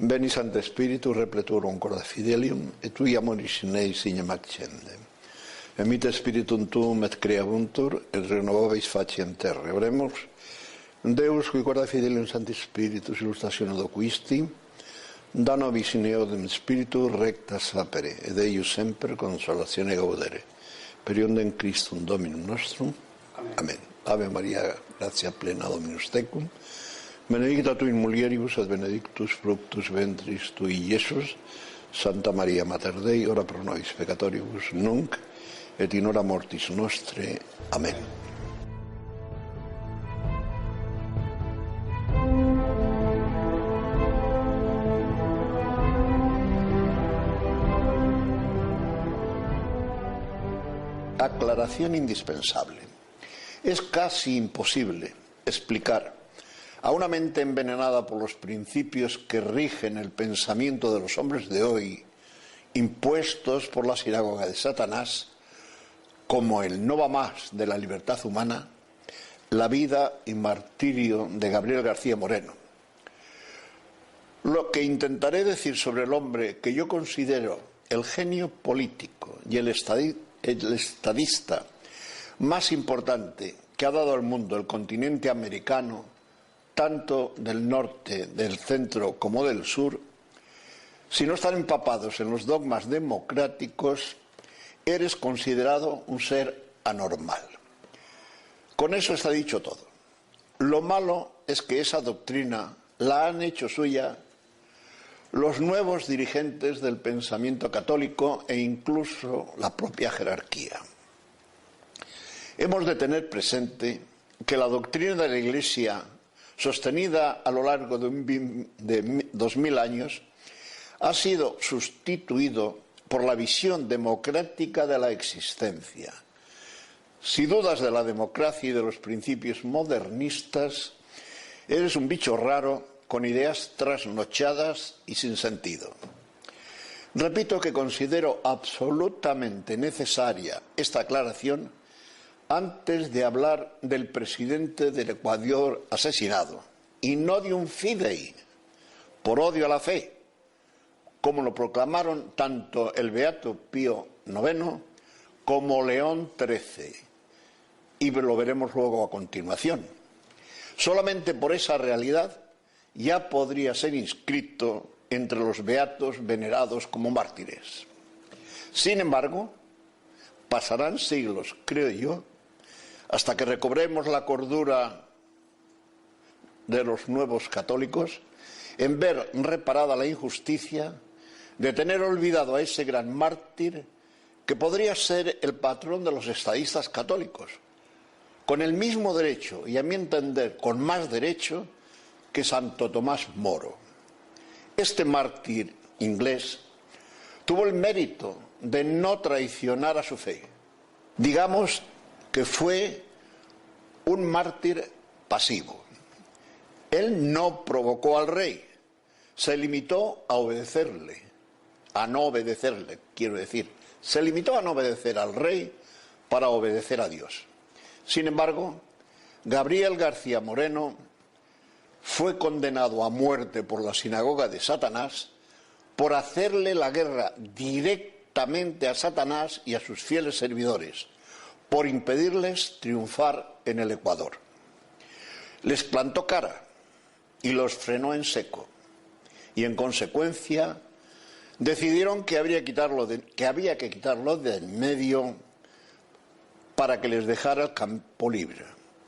Veni Sancte Spiritus repleturum corde fidelium, et tui amoris in eis signem accendem. Emite Spiritum tuum et creabuntur, et renovabis faciem terre. Oremos, Deus, qui corde fidelium Sancti Spiritus, illustratione doquisti, da nobis in eodem Spiritus recta sapere, ed eius semper consolatione gaudere. Per iondem Christum Dominum nostrum. Amen. Ave Maria, gratia plena Dominus tecum, benedicta tu in mulieribus et benedictus fructus ventris tui, Iesus. Santa Maria Mater Dei, ora pro nobis peccatoribus, nunc et in hora mortis nostre. Amen. Aclaración indispensable. Es casi imposible explicar a una mente envenenada por los principios que rigen el pensamiento de los hombres de hoy, impuestos por la sinagoga de Satanás, como el no va más de la libertad humana, la vida y martirio de Gabriel García Moreno. Lo que intentaré decir sobre el hombre que yo considero el genio político y el estadista más importante que ha dado al mundo el continente americano, tanto del norte, del centro como del sur, si no están empapados en los dogmas democráticos, eres considerado un ser anormal. Con eso está dicho todo. Lo malo es que esa doctrina la han hecho suya los nuevos dirigentes del pensamiento católico e incluso la propia jerarquía. Hemos de tener presente que la doctrina de la Iglesia, sostenida a lo largo de 2000 años, ha sido sustituido por la visión democrática de la existencia. Si dudas de la democracia y de los principios modernistas, eres un bicho raro con ideas trasnochadas y sin sentido. Repito que considero absolutamente necesaria esta aclaración antes de hablar del presidente del Ecuador asesinado, y no de un fidei, por odio a la fe, como lo proclamaron tanto el Beato Pío IX como León XIII, y lo veremos luego a continuación. Solamente por esa realidad ya podría ser inscrito entre los beatos venerados como mártires. Sin embargo, pasarán siglos, creo yo, hasta que recobremos la cordura de los nuevos católicos en ver reparada la injusticia de tener olvidado a ese gran mártir que podría ser el patrón de los estadistas católicos, con el mismo derecho y, a mi entender, con más derecho que Santo Tomás Moro. Este mártir inglés tuvo el mérito de no traicionar a su fe. Digamos que fue un mártir pasivo. Él no provocó al rey, se limitó a obedecerle, a no obedecerle, quiero decir. Se limitó a no obedecer al rey para obedecer a Dios. Sin embargo, Gabriel García Moreno fue condenado a muerte por la sinagoga de Satanás por hacerle la guerra directamente a Satanás y a sus fieles servidores, por impedirles triunfar en el Ecuador. Les plantó cara y los frenó en seco, y en consecuencia decidieron que había que quitarlo del medio para que les dejara el campo libre,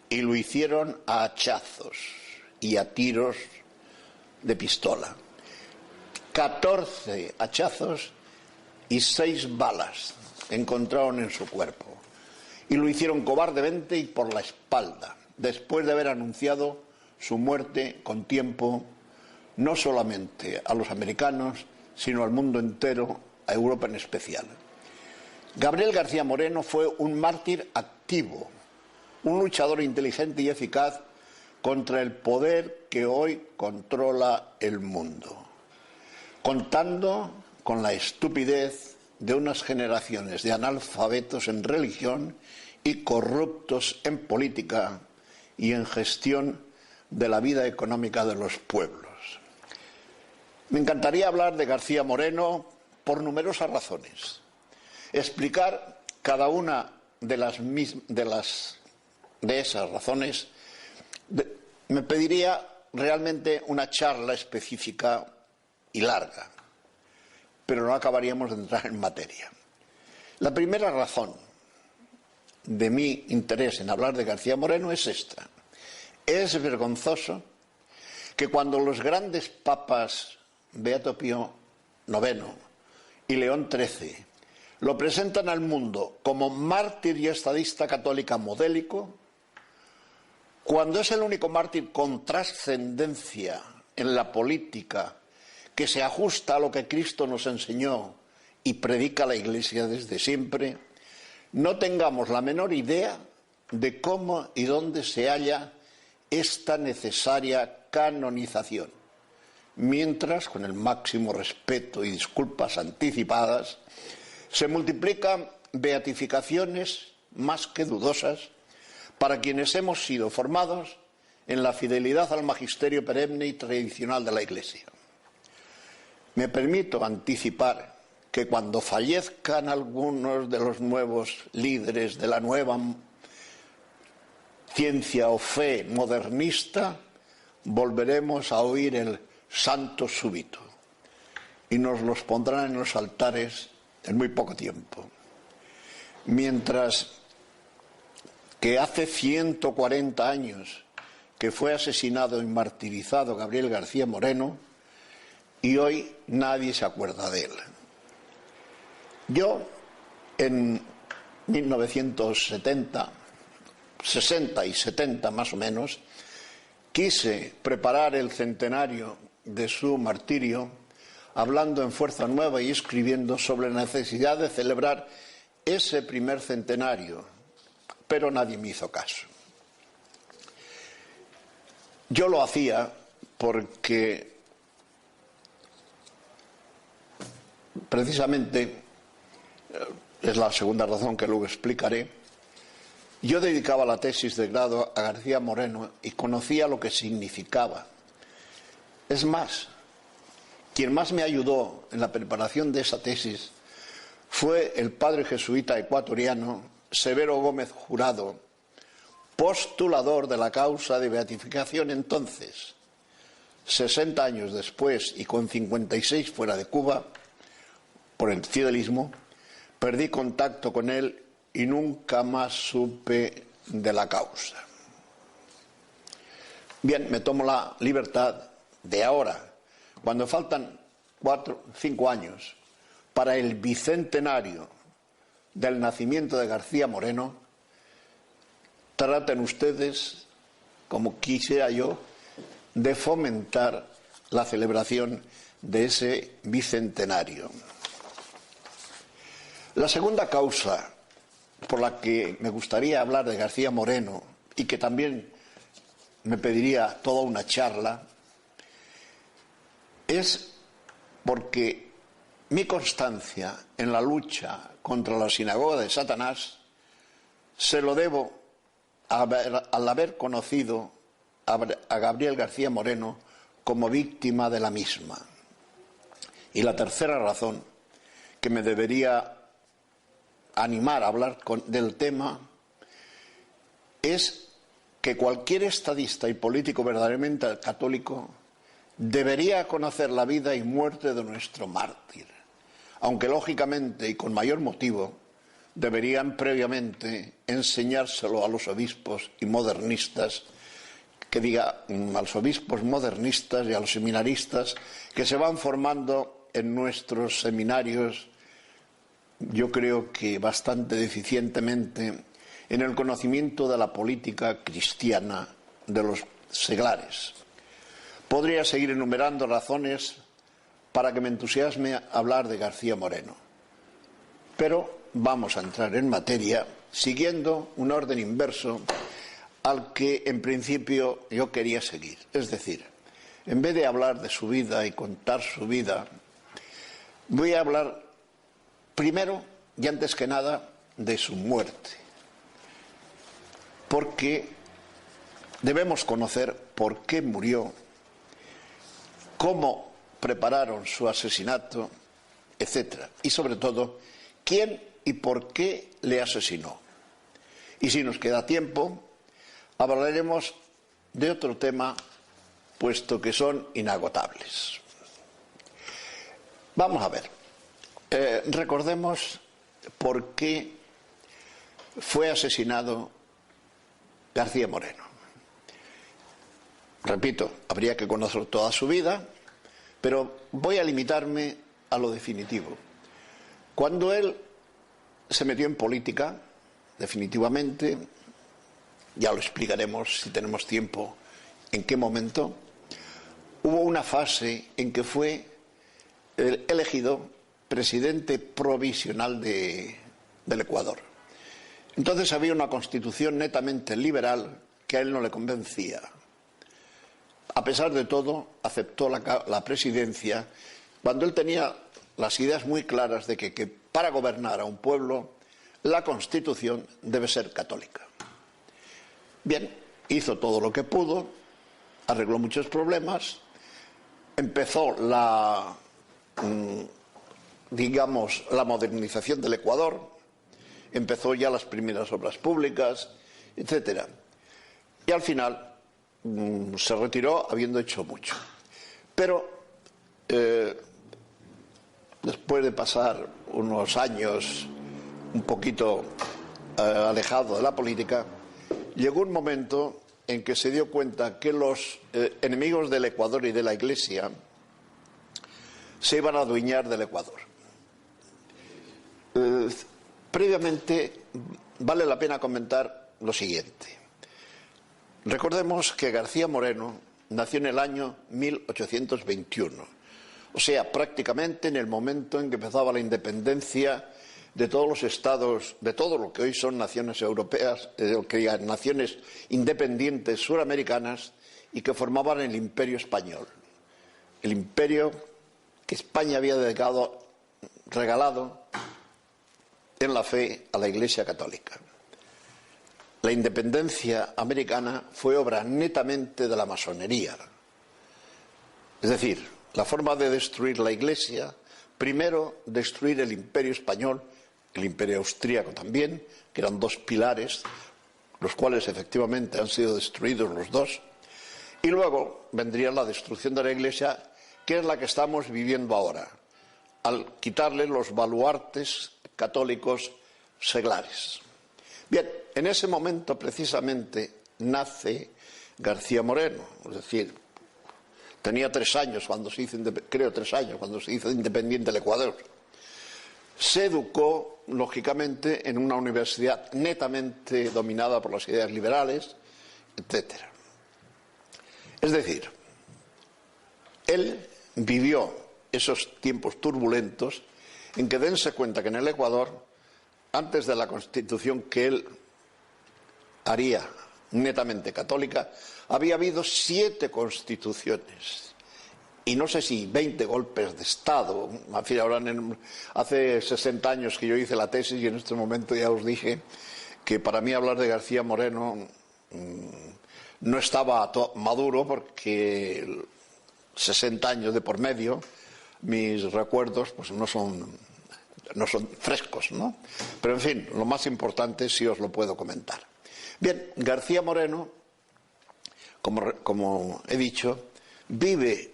y lo hicieron a hachazos y a tiros de pistola. 14 hachazos y 6 balas encontraron en su cuerpo, y lo hicieron cobardemente y por la espalda, después de haber anunciado su muerte con tiempo, no solamente a los americanos, sino al mundo entero, a Europa en especial. Gabriel García Moreno fue un mártir activo, un luchador inteligente y eficaz contra el poder que hoy controla el mundo, contando con la estupidez de unas generaciones de analfabetos en religión y corruptos en política y en gestión de la vida económica de los pueblos. Me encantaría hablar de García Moreno por numerosas razones, explicar cada una de esas razones. Me pediría realmente una charla específica y larga, pero no acabaríamos de entrar en materia. La primera razón de mi interés en hablar de García Moreno es esta. Es vergonzoso que cuando los grandes papas Beato Pío IX y León XIII lo presentan al mundo como mártir y estadista católica modélico, cuando es el único mártir con trascendencia en la política que se ajusta a lo que Cristo nos enseñó y predica la Iglesia desde siempre, no tengamos la menor idea de cómo y dónde se halla esta necesaria canonización, mientras, con el máximo respeto y disculpas anticipadas, se multiplican beatificaciones más que dudosas para quienes hemos sido formados en la fidelidad al magisterio perenne y tradicional de la Iglesia. Me permito anticipar que cuando fallezcan algunos de los nuevos líderes de la nueva ciencia o fe modernista, volveremos a oír el santo súbito y nos los pondrán en los altares en muy poco tiempo. Mientras que hace 140 años que fue asesinado y martirizado Gabriel García Moreno y hoy nadie se acuerda de él. Yo, en 1960 y 70 más o menos, quise preparar el centenario de su martirio, hablando en Fuerza Nueva y escribiendo sobre la necesidad de celebrar ese primer centenario, pero nadie me hizo caso. Yo lo hacía porque precisamente, es la segunda razón que luego explicaré, yo dedicaba la tesis de grado a García Moreno y conocía lo que significaba. Es más, quien más me ayudó en la preparación de esa tesis fue el padre jesuita ecuatoriano Severo Gómez Jurado, postulador de la causa de beatificación entonces. 60 años después y con 56 fuera de Cuba, por el fidelismo, perdí contacto con él y nunca más supe de la causa. Bien, me tomo la libertad de ahora, cuando faltan 5 años para el bicentenario del nacimiento de García Moreno, traten ustedes, como quisiera yo, de fomentar la celebración de ese bicentenario. La segunda causa por la que me gustaría hablar de García Moreno y que también me pediría toda una charla es porque mi constancia en la lucha contra la sinagoga de Satanás se lo debo al haber conocido a Gabriel García Moreno como víctima de la misma. Y la tercera razón que me debería animar a hablar del tema es que cualquier estadista y político verdaderamente católico debería conocer la vida y muerte de nuestro mártir, aunque lógicamente y con mayor motivo deberían previamente enseñárselo a los obispos y modernistas, a los obispos modernistas y a los seminaristas que se van formando en nuestros seminarios, yo creo que bastante deficientemente, en el conocimiento de la política cristiana de los seglares. Podría seguir enumerando razones para que me entusiasme hablar de García Moreno, pero vamos a entrar en materia siguiendo un orden inverso al que en principio yo quería seguir. Es decir, en vez de hablar de su vida y contar su vida, voy a hablar primero y antes que nada de su muerte. Porque debemos conocer por qué murió, cómo prepararon su asesinato, etc. Y sobre todo, quién y por qué le asesinó. Y si nos queda tiempo, hablaremos de otro tema, puesto que son inagotables. Vamos a ver. Recordemos por qué fue asesinado García Moreno. Repito, habría que conocer toda su vida, pero voy a limitarme a lo definitivo. Cuando él se metió en política, definitivamente, ya lo explicaremos si tenemos tiempo en qué momento, hubo una fase en que fue elegido presidente provisional del Ecuador. Entonces había una constitución netamente liberal que a él no le convencía. A pesar de todo, aceptó la presidencia cuando él tenía las ideas muy claras de que para gobernar a un pueblo la Constitución debe ser católica. Bien, hizo todo lo que pudo, arregló muchos problemas, empezó la modernización del Ecuador, empezó ya las primeras obras públicas, etc. Y al final se retiró habiendo hecho mucho. Pero después de pasar unos años un poquito alejado de la política, llegó un momento en que se dio cuenta que los enemigos del Ecuador y de la Iglesia se iban a adueñar del Ecuador. Previamente, vale la pena comentar lo siguiente. Recordemos que García Moreno nació en el año 1821, o sea, prácticamente en el momento en que empezaba la independencia de todos los estados, de todo lo que hoy son naciones europeas, naciones independientes suramericanas y que formaban el Imperio Español. El imperio que España había regalado en la fe a la Iglesia Católica. La independencia americana fue obra netamente de la masonería. Es decir, la forma de destruir la Iglesia, primero destruir el Imperio Español, el Imperio Austríaco también, que eran dos pilares, los cuales efectivamente han sido destruidos los dos, y luego vendría la destrucción de la Iglesia, que es la que estamos viviendo ahora, al quitarle los baluartes católicos seglares. Bien, en ese momento precisamente nace García Moreno, es decir, tenía 3 años cuando se hizo, cuando se hizo independiente el Ecuador. Se educó, lógicamente, en una universidad netamente dominada por las ideas liberales, etc. Es decir, él vivió esos tiempos turbulentos en que dense cuenta que en el Ecuador, antes de la Constitución que él haría netamente católica, había habido 7 constituciones y no sé si 20 golpes de Estado. En fin, ahora hace 60 años que yo hice la tesis y en este momento ya os dije que para mí hablar de García Moreno no estaba maduro porque 60 años de por medio, mis recuerdos pues no son frescos, ¿no? Pero en fin, lo más importante sí os lo puedo comentar. Bien, García Moreno, como he dicho, vive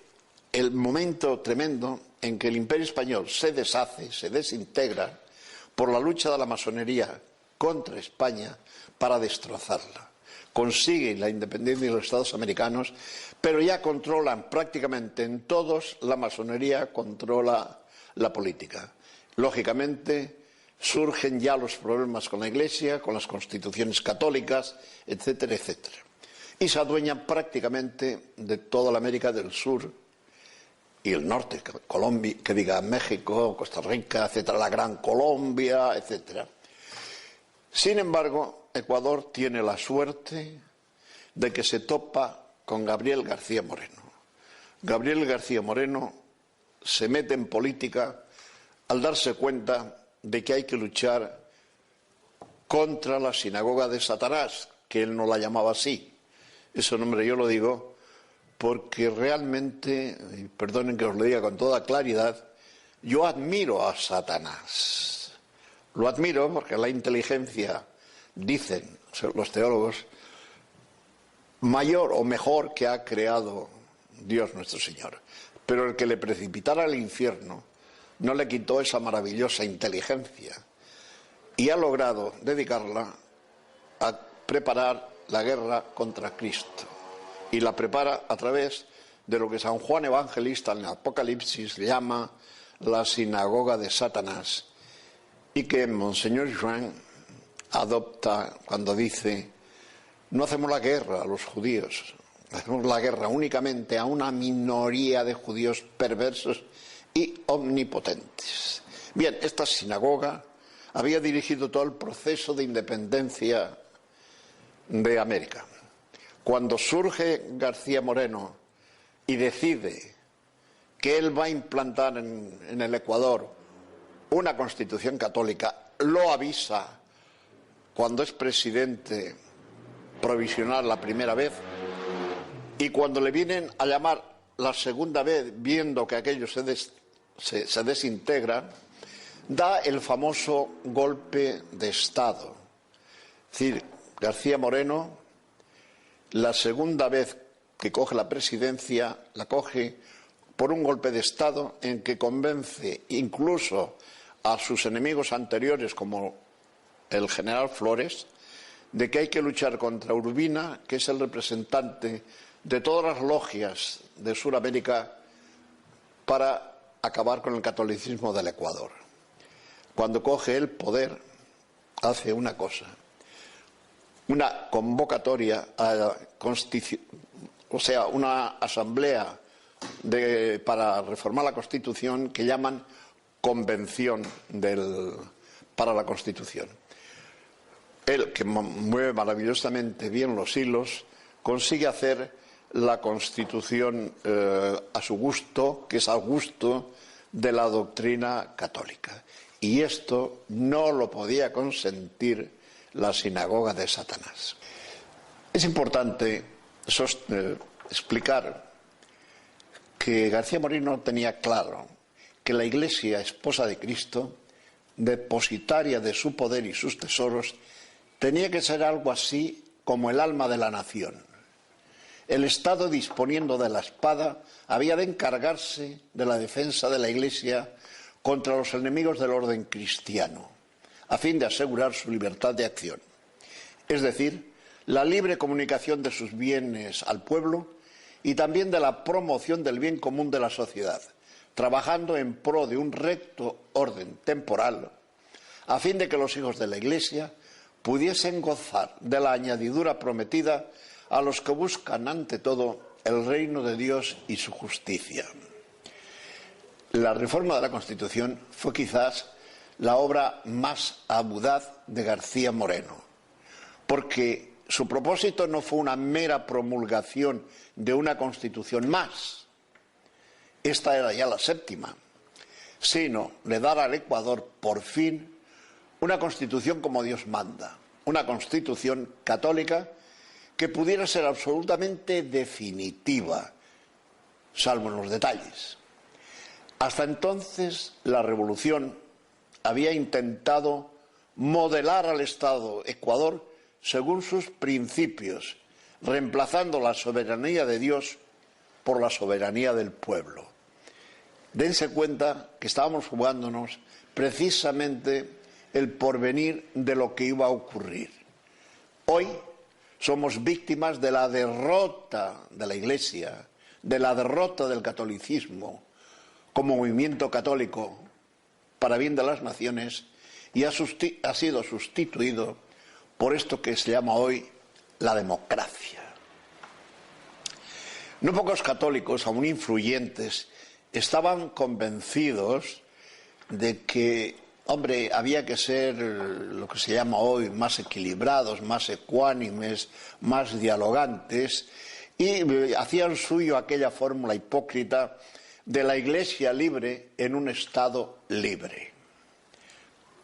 el momento tremendo en que el Imperio Español se deshace, se desintegra por la lucha de la masonería contra España para destrozarla. Consiguen la independencia de los Estados americanos, pero ya controlan prácticamente en todos, la masonería controla la política. Lógicamente, surgen ya los problemas con la Iglesia, con las constituciones católicas, etcétera, etcétera. Y se adueñan prácticamente de toda la América del Sur y el norte, Colombia, que diga México, Costa Rica, etcétera, la Gran Colombia, etcétera. Sin embargo, Ecuador tiene la suerte de que se topa con Gabriel García Moreno. Gabriel García Moreno se mete en política al darse cuenta de que hay que luchar contra la sinagoga de Satanás, que él no la llamaba así. Ese nombre yo lo digo porque realmente, y perdonen que os lo diga con toda claridad, yo admiro a Satanás. Lo admiro porque la inteligencia, dicen los teólogos, mayor o mejor que ha creado Dios nuestro Señor. Pero el que le precipitara al infierno no le quitó esa maravillosa inteligencia y ha logrado dedicarla a preparar la guerra contra Cristo. Y la prepara a través de lo que San Juan Evangelista en el Apocalipsis llama la sinagoga de Satanás, y que Monseñor Joan adopta cuando dice: no hacemos la guerra a los judíos, hacemos la guerra únicamente a una minoría de judíos perversos y omnipotentes. Bien, esta sinagoga había dirigido todo el proceso de independencia de América. Cuando surge García Moreno y decide que él va a implantar en el Ecuador una constitución católica, lo avisa cuando es presidente provisional la primera vez, y cuando le vienen a llamar la segunda vez, viendo que aquello se desintegra, da el famoso golpe de Estado. Es decir, García Moreno, la segunda vez que coge la presidencia, la coge por un golpe de Estado en que convence incluso a sus enemigos anteriores, como el general Flores, de que hay que luchar contra Urbina, que es el representante de todas las logias de Sudamérica, para acabar con el catolicismo del Ecuador. Cuando coge el poder, hace una cosa: una convocatoria una asamblea para reformar la Constitución, que llaman Convención para la Constitución. Él, que mueve maravillosamente bien los hilos, consigue hacer la Constitución a su gusto, que es al gusto de la doctrina católica. Y esto no lo podía consentir la sinagoga de Satanás. Es importante explicar que García Moreno tenía claro que la Iglesia, esposa de Cristo, depositaria de su poder y sus tesoros, tenía que ser algo así como el alma de la nación. El Estado, disponiendo de la espada, había de encargarse de la defensa de la Iglesia contra los enemigos del orden cristiano, a fin de asegurar su libertad de acción. Es decir, la libre comunicación de sus bienes al pueblo y también de la promoción del bien común de la sociedad, trabajando en pro de un recto orden temporal, a fin de que los hijos de la Iglesia pudiesen gozar de la añadidura prometida a los que buscan ante todo el reino de Dios y su justicia. La reforma de la Constitución fue quizás la obra más audaz de García Moreno, porque su propósito no fue una mera promulgación de una Constitución más, esta era ya la séptima, sino de dar al Ecuador por fin una Constitución como Dios manda, una Constitución católica que pudiera ser absolutamente definitiva, salvo en los detalles. Hasta entonces, la revolución había intentado modelar al Estado Ecuador según sus principios, reemplazando la soberanía de Dios por la soberanía del pueblo. Dense cuenta que estábamos jugándonos precisamente el porvenir de lo que iba a ocurrir. Hoy somos víctimas de la derrota de la Iglesia, de la derrota del catolicismo como movimiento católico para bien de las naciones, y ha sido sustituido por esto que se llama hoy la democracia. No pocos católicos, aún influyentes, estaban convencidos de que hombre, había que ser lo que se llama hoy más equilibrados, más ecuánimes, más dialogantes, y hacían suyo aquella fórmula hipócrita de la Iglesia libre en un Estado libre,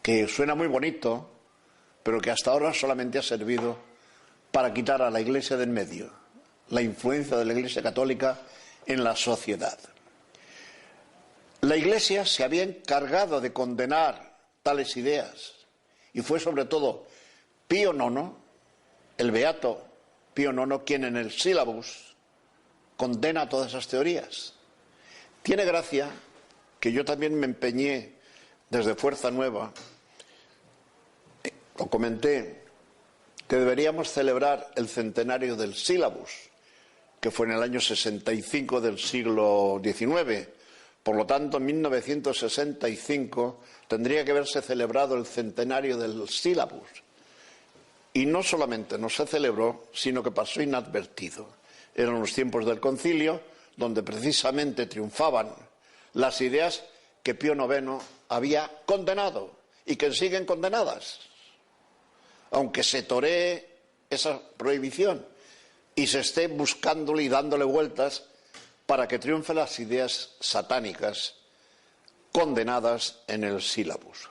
que suena muy bonito, pero que hasta ahora solamente ha servido para quitar a la Iglesia de en medio, la influencia de la Iglesia católica en la sociedad. La Iglesia se había encargado de condenar tales ideas y fue sobre todo Pío IX, el beato Pío IX, quien en el Sílabus condena todas esas teorías. Tiene gracia que yo también me empeñé desde Fuerza Nueva, lo comenté, que deberíamos celebrar el centenario del Sílabus, que fue en el año 65 del siglo XIX. Por lo tanto, en 1965 tendría que haberse celebrado el centenario del Sílabus. Y no solamente no se celebró, sino que pasó inadvertido. Eran los tiempos del concilio, donde precisamente triunfaban las ideas que Pío IX había condenado y que siguen condenadas, aunque se toree esa prohibición y se esté buscándole y dándole vueltas para que triunfen las ideas satánicas condenadas en el Sílabus.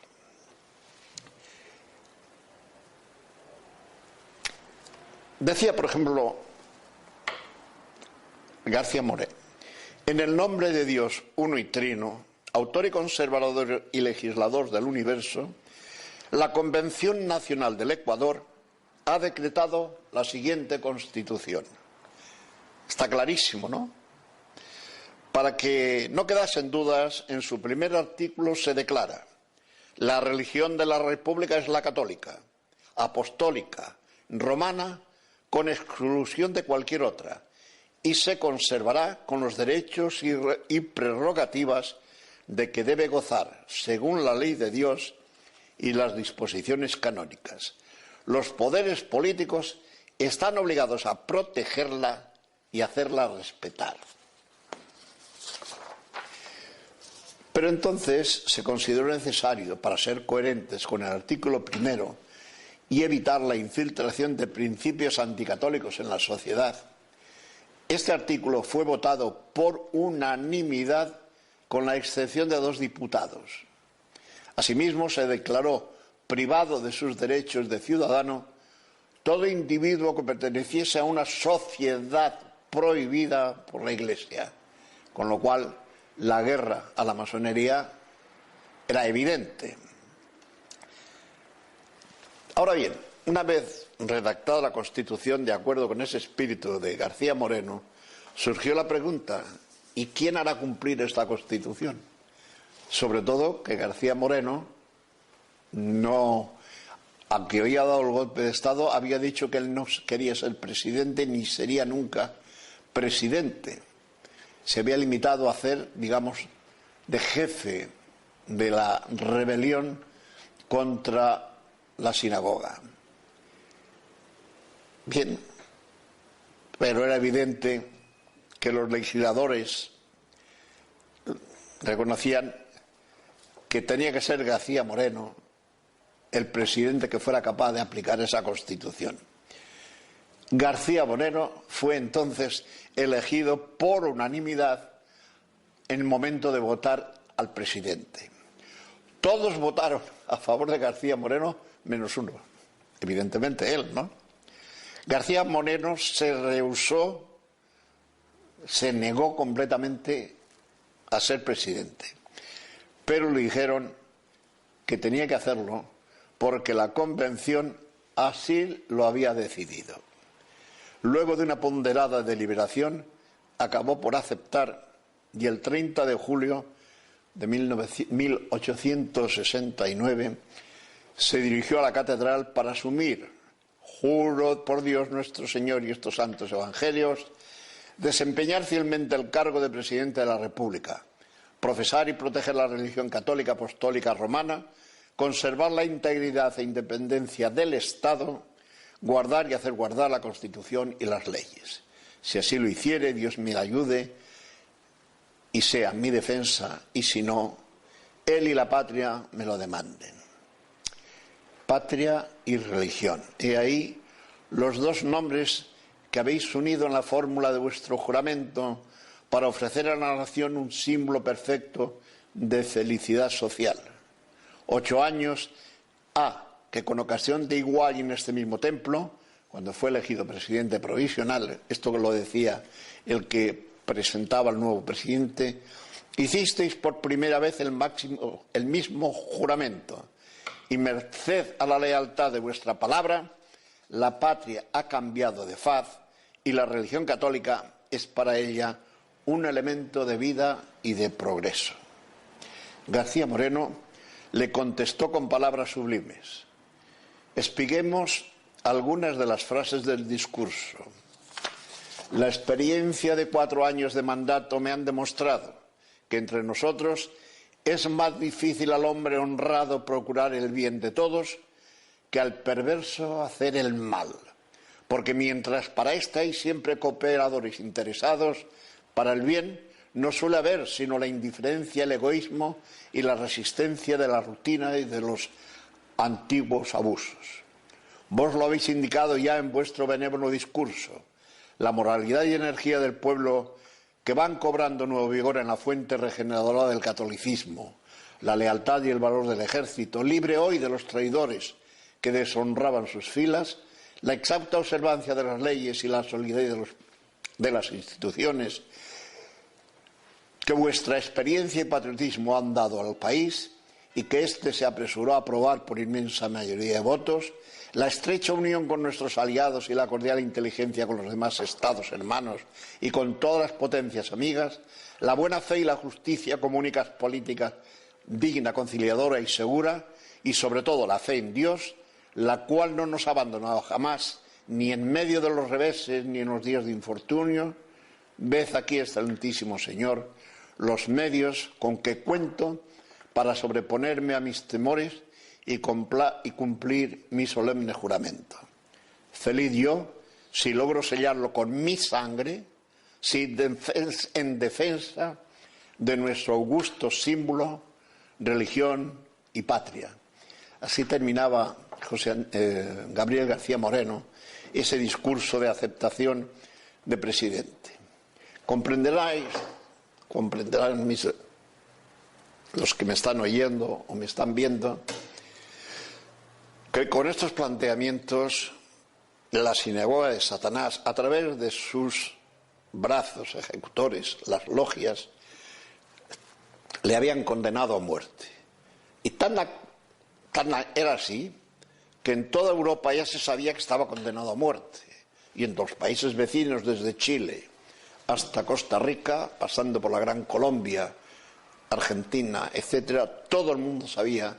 Decía, por ejemplo, García Moreno: en el nombre de Dios uno y trino, autor y conservador y legislador del universo, la Convención Nacional del Ecuador ha decretado la siguiente Constitución. Está clarísimo, ¿no? Para que no quedasen dudas, en su primer artículo se declara: la religión de la República es la católica, apostólica, romana, con exclusión de cualquier otra, y se conservará con los derechos y prerrogativas de que debe gozar, según la ley de Dios y las disposiciones canónicas. Los poderes políticos están obligados a protegerla y hacerla respetar. Pero entonces se consideró necesario, para ser coherentes con el artículo primero y evitar la infiltración de principios anticatólicos en la sociedad, este artículo fue votado por unanimidad con la excepción de 2 diputados. Asimismo, se declaró privado de sus derechos de ciudadano todo individuo que perteneciese a una sociedad prohibida por la Iglesia, con lo cual la guerra a la masonería era evidente. Ahora bien, una vez redactada la Constitución de acuerdo con ese espíritu de García Moreno, surgió la pregunta: ¿y quién hará cumplir esta Constitución? Sobre todo que García Moreno no, aunque hoy ha dado el golpe de Estado, había dicho que él no quería ser presidente ni sería nunca presidente. Se había limitado a hacer, digamos, de jefe de la rebelión contra la sinagoga. Bien, pero era evidente que los legisladores reconocían que tenía que ser García Moreno el presidente que fuera capaz de aplicar esa Constitución. García Moreno fue entonces elegido por unanimidad en el momento de votar al presidente. Todos votaron a favor de García Moreno menos uno, evidentemente él, ¿no? García Moreno se rehusó, se negó completamente a ser presidente, pero le dijeron que tenía que hacerlo porque la Convención así lo había decidido. Luego de una ponderada deliberación, acabó por aceptar y el 30 de julio de 1869 se dirigió a la catedral para asumir: juro por Dios nuestro Señor y estos santos evangelios, desempeñar fielmente el cargo de presidente de la República, profesar y proteger la religión católica apostólica romana, conservar la integridad e independencia del Estado, guardar y hacer guardar la Constitución y las leyes. Si así lo hiciere, Dios me ayude y sea mi defensa, y si no, él y la patria me lo demanden. Patria y religión. He ahí los dos nombres que habéis unido en la fórmula de vuestro juramento para ofrecer a la nación un símbolo perfecto de felicidad social. 8 años que con ocasión de igual y en este mismo templo, cuando fue elegido presidente provisional, esto que lo decía el que presentaba al nuevo presidente, hicisteis por primera vez el mismo juramento, y merced a la lealtad de vuestra palabra, la patria ha cambiado de faz y la religión católica es para ella un elemento de vida y de progreso. García Moreno le contestó con palabras sublimes. Espiguemos algunas de las frases del discurso. La experiencia de 4 años de mandato me han demostrado que entre nosotros es más difícil al hombre honrado procurar el bien de todos que al perverso hacer el mal, porque mientras para éste hay siempre cooperadores interesados para el bien, no suele haber sino la indiferencia, el egoísmo y la resistencia de la rutina y de los antiguos abusos. Vos lo habéis indicado ya en vuestro benévolo discurso. La moralidad y energía del pueblo que van cobrando nuevo vigor en la fuente regeneradora del catolicismo, la lealtad y el valor del ejército, libre hoy de los traidores que deshonraban sus filas, la exacta observancia de las leyes y la solidez de las instituciones que vuestra experiencia y patriotismo han dado al país y que éste se apresuró a aprobar por inmensa mayoría de votos, la estrecha unión con nuestros aliados y la cordial inteligencia con los demás estados hermanos y con todas las potencias amigas, la buena fe y la justicia como únicas políticas digna, conciliadora y segura, y sobre todo la fe en Dios, la cual no nos ha abandonado jamás, ni en medio de los reveses ni en los días de infortunio. Ved aquí, excelentísimo Señor, los medios con que cuento para sobreponerme a mis temores y cumplir mi solemne juramento. Feliz yo si logro sellarlo con mi sangre, en defensa de nuestro augusto símbolo, religión y patria. Así terminaba Gabriel García Moreno ese discurso de aceptación de presidente. Comprenderán los que me están oyendo o me están viendo, que con estos planteamientos la sinagoga de Satanás, a través de sus brazos ejecutores, las logias, le habían condenado a muerte. Y tan era así que en toda Europa ya se sabía que estaba condenado a muerte. Y en los países vecinos, desde Chile hasta Costa Rica, pasando por la Gran Colombia, Argentina, etcétera, todo el mundo sabía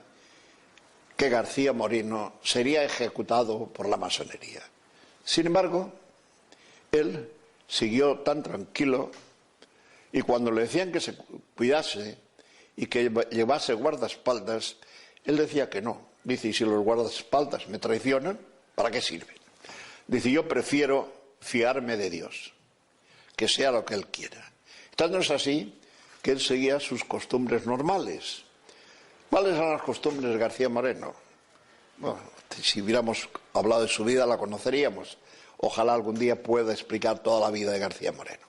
que García Moreno sería ejecutado por la masonería. Sin embargo, él siguió tan tranquilo, y cuando le decían que se cuidase y que llevase guardaespaldas, él decía que no. Dice, y si los guardaespaldas me traicionan, ¿para qué sirven? Dice, yo prefiero fiarme de Dios, que sea lo que Él quiera. Tanto es así que él seguía sus costumbres normales. ¿Cuáles eran las costumbres de García Moreno? Bueno, si hubiéramos hablado de su vida la conoceríamos. Ojalá algún día pueda explicar toda la vida de García Moreno.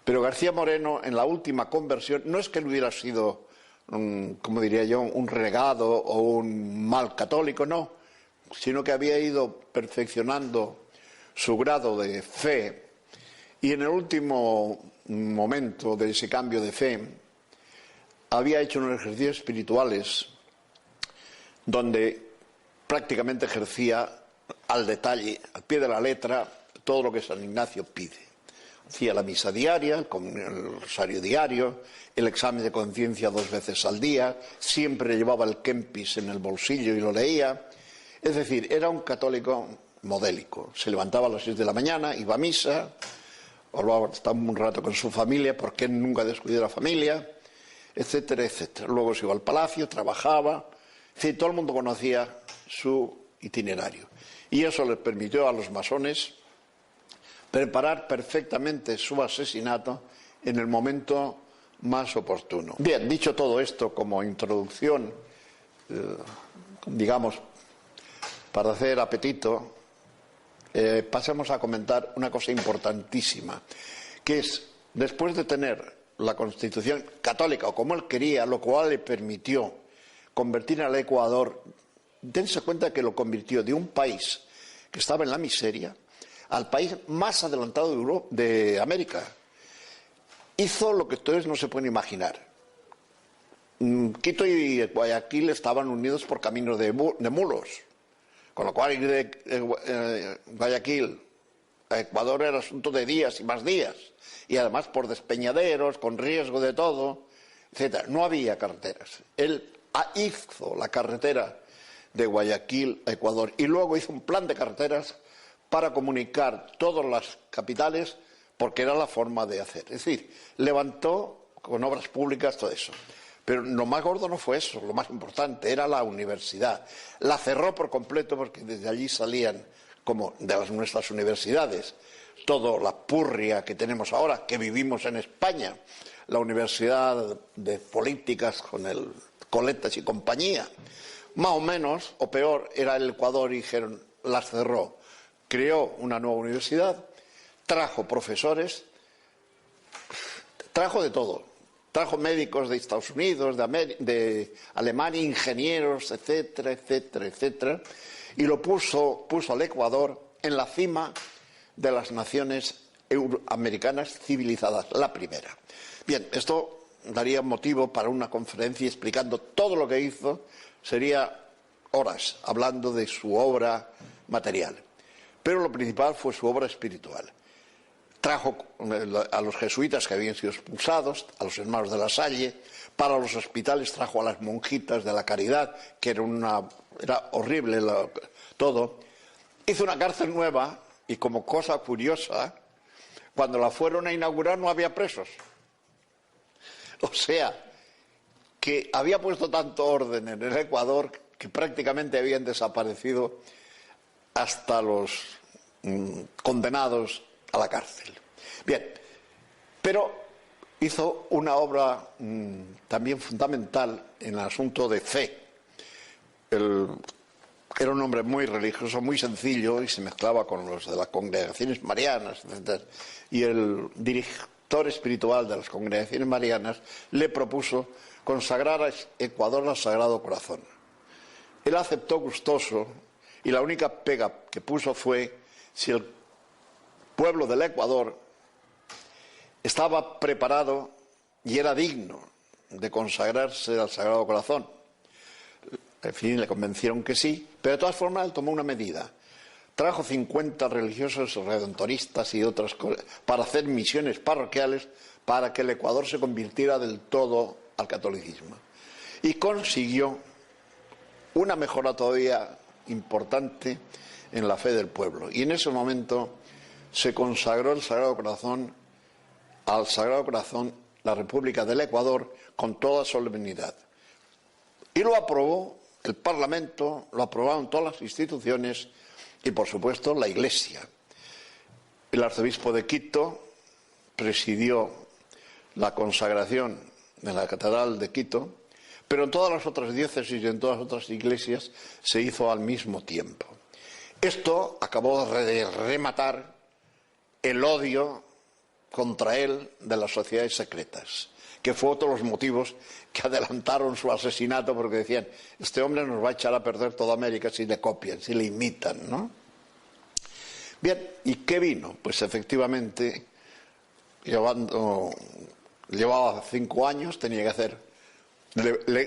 Pero García Moreno, en la última conversión, no es que él hubiera sido, como diría yo, un renegado o un mal católico, no, sino que había ido perfeccionando su grado de fe, y en el último momento de ese cambio de fe había hecho unos ejercicios espirituales donde prácticamente ejercía al detalle, al pie de la letra, todo lo que San Ignacio pide. Hacía la misa diaria, el rosario diario, el examen de conciencia 2 veces al día, siempre llevaba el Kempis en el bolsillo y lo leía. Es decir, era un católico modélico. Se levantaba a las 6 de la mañana, iba a misa, hablaba un rato con su familia, porque él nunca descuidó la familia, etcétera, etcétera. Luego se iba al palacio, trabajaba, es decir, todo el mundo conocía su itinerario. Y eso les permitió a los masones preparar perfectamente su asesinato en el momento más oportuno. Bien, dicho todo esto como introducción, digamos, para hacer apetito, pasemos a comentar una cosa importantísima, que es, después de tener la Constitución católica, o como él quería, lo cual le permitió convertir al Ecuador, dense cuenta que lo convirtió de un país que estaba en la miseria al país más adelantado de América. Hizo lo que ustedes no se pueden imaginar. Quito y Guayaquil estaban unidos por caminos de mulos, con lo cual ir de Guayaquil a Ecuador era asunto de días y más días, y además por despeñaderos, con riesgo de todo, etcétera. No había carreteras. Él hizo la carretera de Guayaquil a Ecuador y luego hizo un plan de carreteras para comunicar todas las capitales, porque era la forma de hacer. Es decir, levantó con obras públicas todo eso. Pero lo más gordo no fue eso, lo más importante era la universidad. La cerró por completo porque desde allí salían, como de nuestras universidades, toda la purria que tenemos ahora, que vivimos en España, la Universidad de Políticas con el Coletas y compañía. Más o menos, o peor, era el Ecuador y dijeron, las cerró. Creó una nueva universidad, trajo profesores, trajo de todo. Trajo médicos de Estados Unidos, de Alemania, ingenieros, etcétera, etcétera, etcétera. Y lo puso al Ecuador en la cima de las naciones americanas civilizadas, la primera. Bien, esto daría motivo para una conferencia explicando todo lo que hizo. Sería horas hablando de su obra material. Pero lo principal fue su obra espiritual. Trajo a los jesuitas que habían sido expulsados, a los hermanos de la Salle, para los hospitales trajo a las monjitas de la Caridad, que era horrible todo. Hizo una cárcel nueva y, como cosa curiosa, cuando la fueron a inaugurar no había presos. O sea, que había puesto tanto orden en el Ecuador que prácticamente habían desaparecido hasta los condenados a la cárcel. Bien, pero hizo una obra también fundamental en el asunto de fe. Era un hombre muy religioso, muy sencillo, y se mezclaba con los de las congregaciones marianas, etc. Y el director espiritual de las congregaciones marianas le propuso consagrar a Ecuador al Sagrado Corazón. Él aceptó gustoso, y la única pega que puso fue si el pueblo del Ecuador estaba preparado y era digno de consagrarse al Sagrado Corazón. En fin, le convencieron que sí, pero de todas formas él tomó una medida. Trajo 50 religiosos redentoristas y otras cosas para hacer misiones parroquiales para que el Ecuador se convirtiera del todo al catolicismo. Y consiguió una mejora todavía importante en la fe del pueblo. Y en ese momento se consagró al Sagrado Corazón la República del Ecuador con toda solemnidad. Y lo aprobó el Parlamento, lo aprobaron todas las instituciones y, por supuesto, la Iglesia. El arzobispo de Quito presidió la consagración de la Catedral de Quito, pero en todas las otras diócesis y en todas las otras iglesias se hizo al mismo tiempo. Esto acabó de rematar el odio contra él de las sociedades secretas, que fue otro de los motivos que adelantaron su asesinato, porque decían, este hombre nos va a echar a perder toda América si le copian, si le imitan, ¿no? Bien, ¿y qué vino? Pues efectivamente, llevaba 5 años, tenía que hacer,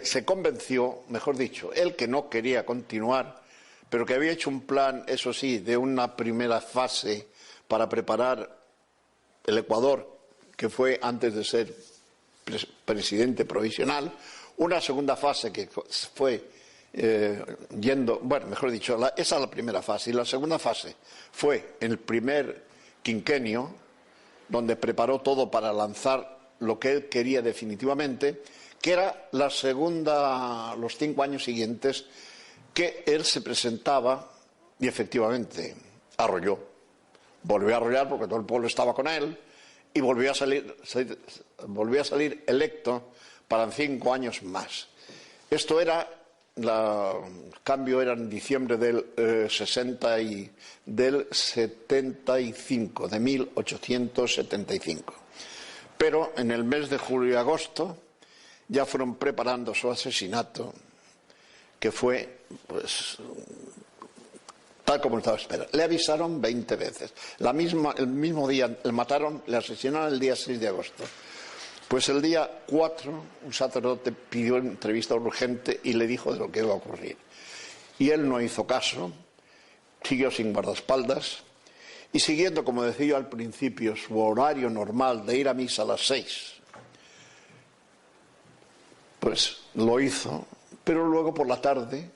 se convenció, mejor dicho, él que no quería continuar, pero que había hecho un plan, eso sí, de una primera fase para preparar el Ecuador, que fue antes de ser presidente provisional, una segunda fase que fue mejor dicho, esa es la primera fase, y la segunda fase fue en el primer quinquenio, donde preparó todo para lanzar lo que él quería definitivamente, que era los 5 años siguientes, que él se presentaba y efectivamente arrolló. Volvió a arrollar porque todo el pueblo estaba con él y volvió a salir electo para 5 años más. Esto era, el cambio era en diciembre del 75, de 1875. Pero en el mes de julio y agosto ya fueron preparando su asesinato, que fue, pues, tal como estaba esperando. Le avisaron 20 veces. El mismo día le mataron, le asesinaron el día 6 de agosto. Pues el día 4, un sacerdote pidió una entrevista urgente y le dijo de lo que iba a ocurrir. Y él no hizo caso, siguió sin guardaespaldas y siguiendo, como decía yo al principio, su horario normal de ir a misa a las 6, pues lo hizo, pero luego por la tarde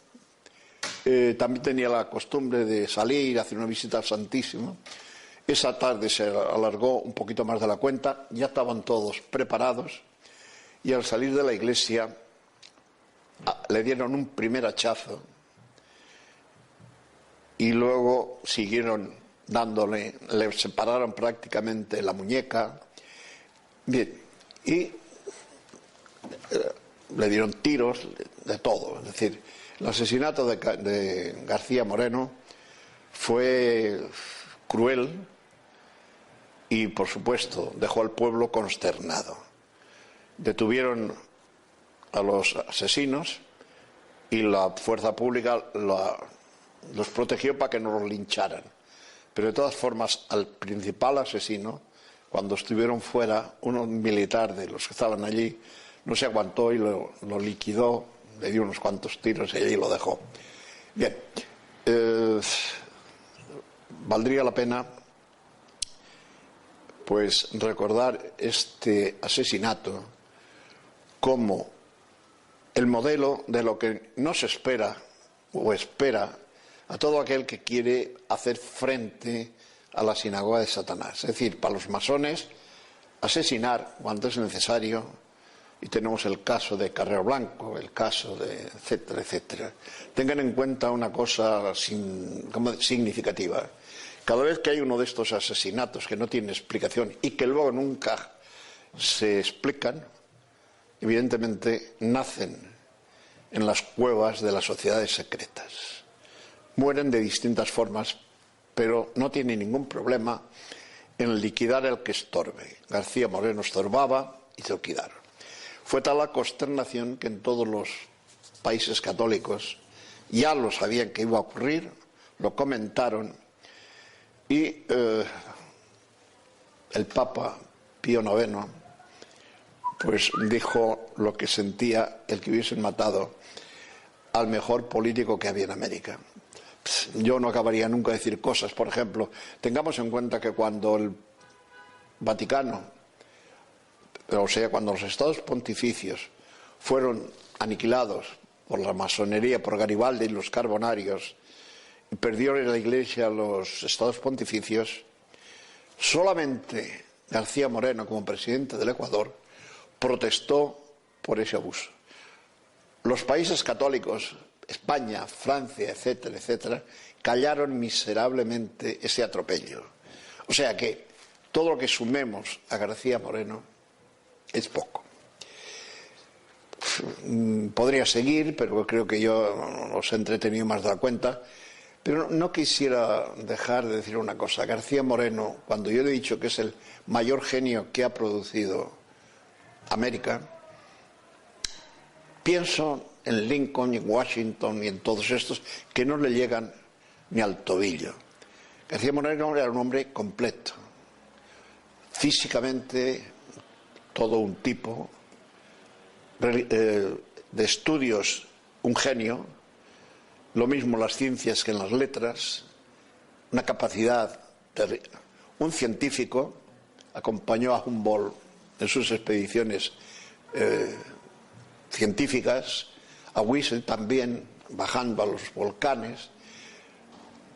también tenía la costumbre de salir a hacer una visita al Santísimo. Esa tarde se alargó un poquito más de la cuenta, ya estaban todos preparados y al salir de la iglesia le dieron un primer hachazo y luego siguieron dándole, le separaron prácticamente la muñeca, bien, y le dieron tiros de todo. Es decir, el asesinato de García Moreno fue cruel y, por supuesto, dejó al pueblo consternado. Detuvieron a los asesinos y la fuerza pública los protegió para que no los lincharan. Pero de todas formas, al principal asesino, cuando estuvieron fuera, un militar de los que estaban allí no se aguantó y lo liquidó, le dio unos cuantos tiros y allí lo dejó. Bien, valdría la pena pues recordar este asesinato como el modelo de lo que no se espera o espera a todo aquel que quiere hacer frente a la sinagoga de Satanás. Es decir, para los masones, asesinar cuando es necesario, y tenemos el caso de Carrero Blanco, el caso de etcétera, etcétera. Tengan en cuenta una cosa significativa. Cada vez que hay uno de estos asesinatos que no tiene explicación y que luego nunca se explican, evidentemente nacen en las cuevas de las sociedades secretas. Mueren de distintas formas, pero no tienen ningún problema en liquidar al que estorbe. García Moreno estorbaba y se lo liquidaron. Fue tal la consternación que en todos los países católicos ya lo sabían que iba a ocurrir, lo comentaron y el Papa Pío IX pues dijo lo que sentía el que hubiesen matado al mejor político que había en América. Yo no acabaría nunca de decir cosas. Por ejemplo, tengamos en cuenta que cuando el Vaticano, o sea, cuando los estados pontificios fueron aniquilados por la masonería, por Garibaldi y los carbonarios, y perdieron en la Iglesia los estados pontificios, solamente García Moreno, como presidente del Ecuador, protestó por ese abuso. Los países católicos, España, Francia, etcétera, etcétera, callaron miserablemente ese atropello. O sea que todo lo que sumemos a García Moreno es poco. Podría seguir, pero creo que yo os he entretenido más de la cuenta. Pero no quisiera dejar de decir una cosa. García Moreno, cuando yo le he dicho que es el mayor genio que ha producido América, pienso en Lincoln y en Washington y en todos estos que no le llegan ni al tobillo. García Moreno era un hombre completo, físicamente todo un tipo, de estudios un genio, lo mismo en las ciencias que en las letras, una capacidad, un científico, acompañó a Humboldt en sus expediciones científicas, a Wiesel también, bajando a los volcanes.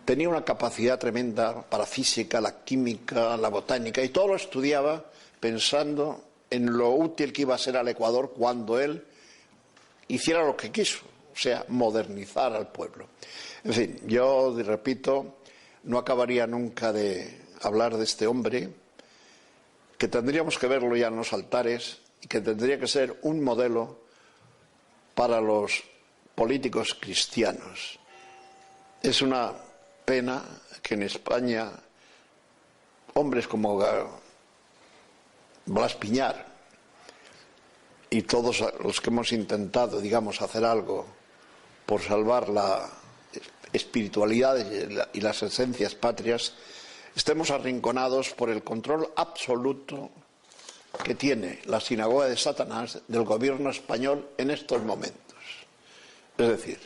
Tenía una capacidad tremenda para física, la química, la botánica, y todo lo estudiaba pensando en lo útil que iba a ser al Ecuador cuando él hiciera lo que quiso, o sea, modernizar al pueblo. En fin, yo repito, no acabaría nunca de hablar de este hombre que tendríamos que verlo ya en los altares y que tendría que ser un modelo para los políticos cristianos. Es una pena que en España hombres como Blas Piñar y todos los que hemos intentado, digamos, hacer algo por salvar la espiritualidad y las esencias patrias, estemos arrinconados por el control absoluto que tiene la sinagoga de Satanás del gobierno español en estos momentos. Es decir,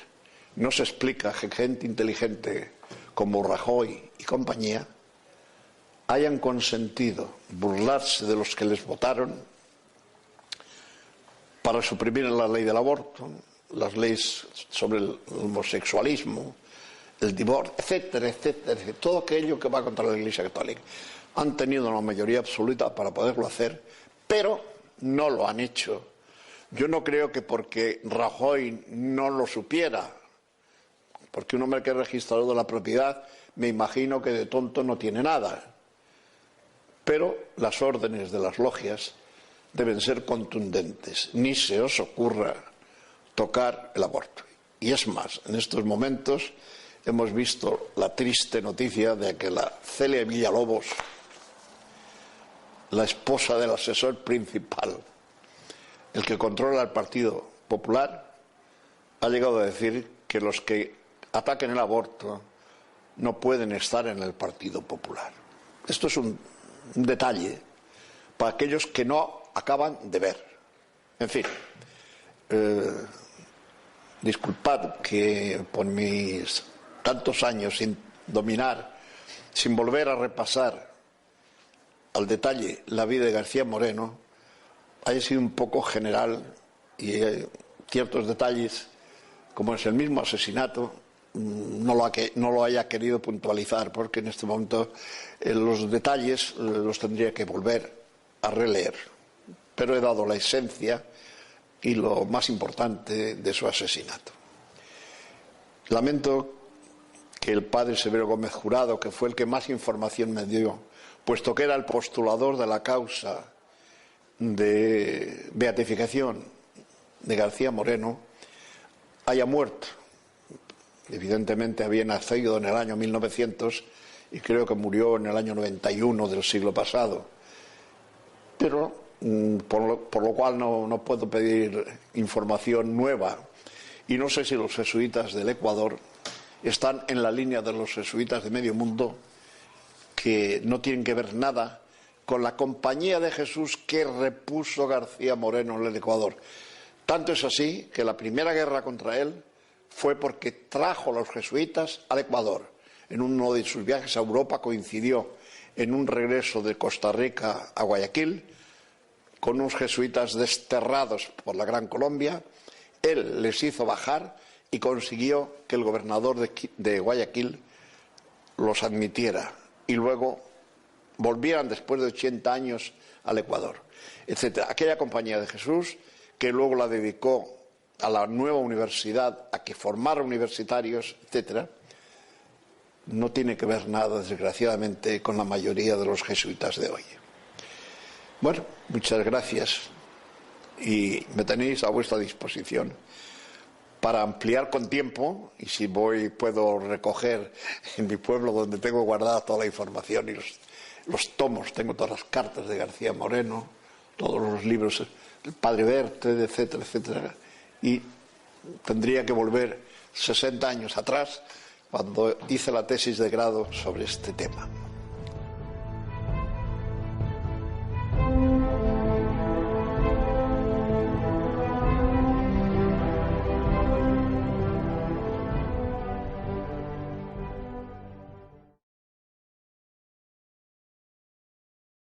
no se explica que gente inteligente como Rajoy y compañía hayan consentido burlarse de los que les votaron para suprimir la ley del aborto, las leyes sobre el homosexualismo, el divorcio, etcétera, etcétera, todo aquello que va contra la Iglesia Católica. Han tenido una mayoría absoluta para poderlo hacer, pero no lo han hecho. Yo no creo que porque Rajoy no lo supiera, porque un hombre que es registrador de la propiedad, me imagino que de tonto no tiene nada. Pero las órdenes de las logias deben ser contundentes. Ni se os ocurra tocar el aborto. Y es más, en estos momentos hemos visto la triste noticia de que la Celia Villalobos, la esposa del asesor principal, el que controla el Partido Popular, ha llegado a decir que los que ataquen el aborto no pueden estar en el Partido Popular. Esto es un detalle para aquellos que no acaban de ver. En fin, disculpad que por mis tantos años sin dominar, sin volver a repasar al detalle la vida de García Moreno, haya sido un poco general y ciertos detalles, como es el mismo asesinato, no lo haya querido puntualizar, porque en este momento los detalles los tendría que volver a releer. Pero he dado la esencia y lo más importante de su asesinato. Lamento que el padre Severo Gómez Jurado, que fue el que más información me dio, puesto que era el postulador de la causa de beatificación de García Moreno, haya muerto. Evidentemente había nacido en el año 1900 y creo que murió en el año 91 del siglo pasado. Pero por lo cual no puedo pedir información nueva. Y no sé si los jesuitas del Ecuador están en la línea de los jesuitas de medio mundo, que no tienen que ver nada con la compañía de Jesús que repuso García Moreno en el Ecuador. Tanto es así que la primera guerra contra él fue porque trajo a los jesuitas al Ecuador. En uno de sus viajes a Europa coincidió en un regreso de Costa Rica a Guayaquil con unos jesuitas desterrados por la Gran Colombia. Él les hizo bajar y consiguió que el gobernador de Guayaquil los admitiera y luego volvieran después de 80 años al Ecuador, etc. Aquella compañía de Jesús, que luego la dedicó a la nueva universidad, a que formara universitarios, etc., no tiene que ver nada, desgraciadamente, con la mayoría de los jesuitas de hoy. Bueno, muchas gracias y me tenéis a vuestra disposición para ampliar con tiempo, y si puedo recoger en mi pueblo donde tengo guardada toda la información y los tomos, tengo todas las cartas de García Moreno, todos los libros del Padre Verte, etcétera, etcétera, y tendría que volver 60 años atrás cuando hice la tesis de grado sobre este tema.